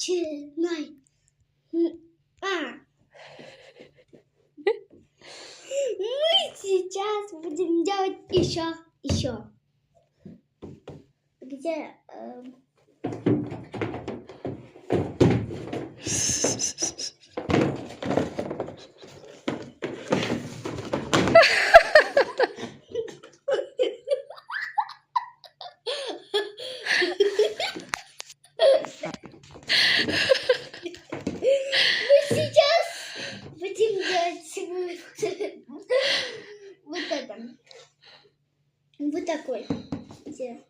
начинай. Мы сейчас будем делать еще. Где? Вот это. Вот такой. Где это?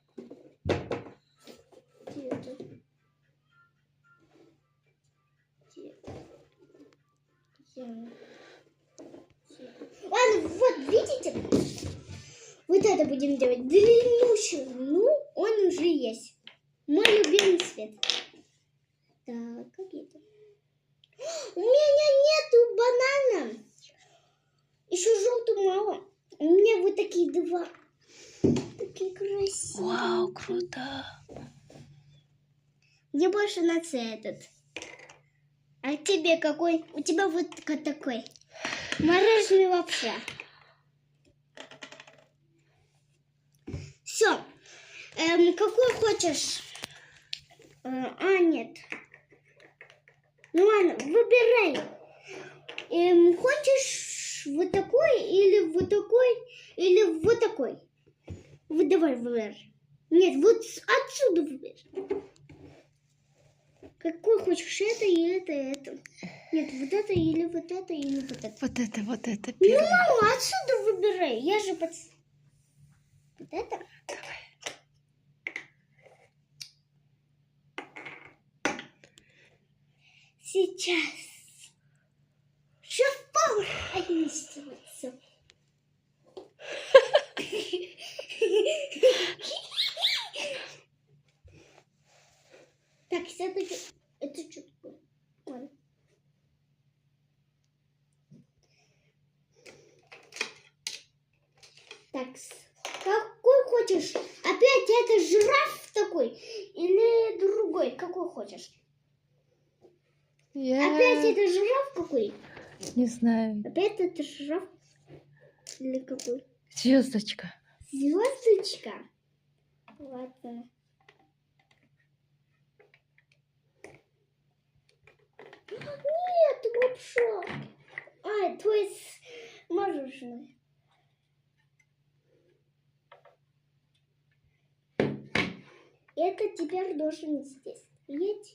Ладно, вот видите? Вот это будем делать. Длиннющий. Ну, он уже есть. Мой любимый цвет. Так, как это? У меня нету банана. Еще желтого мало. У меня вот такие два. Такие красивые. Вау, круто. Мне больше нравится этот. А тебе какой? У тебя вот такой. Мороженое вообще. Все. Какой хочешь? Нет. Ну ладно, выбирай. Хочешь вот такой или вот такой или вот такой? Вот давай выбирай. Нет, вот отсюда выбирай. Какой хочешь, это и это. Нет, вот это или вот это или вот это. Вот это. Ну, Первое. мама, отсюда выбирай. Я же под... Вот это? Давай. Сейчас. Шеф-повар одиннадцать. Так, все-таки... Это что такое? Ладно. Так, какой хочешь? Опять это жираф такой или другой? Какой хочешь? Опять это жираф какой? Не знаю. Опять это жираф или какой? Звездочка. Звездочка. Ладно. Нет, лапша. То есть мороженое. Это теперь должен здесь. Видите?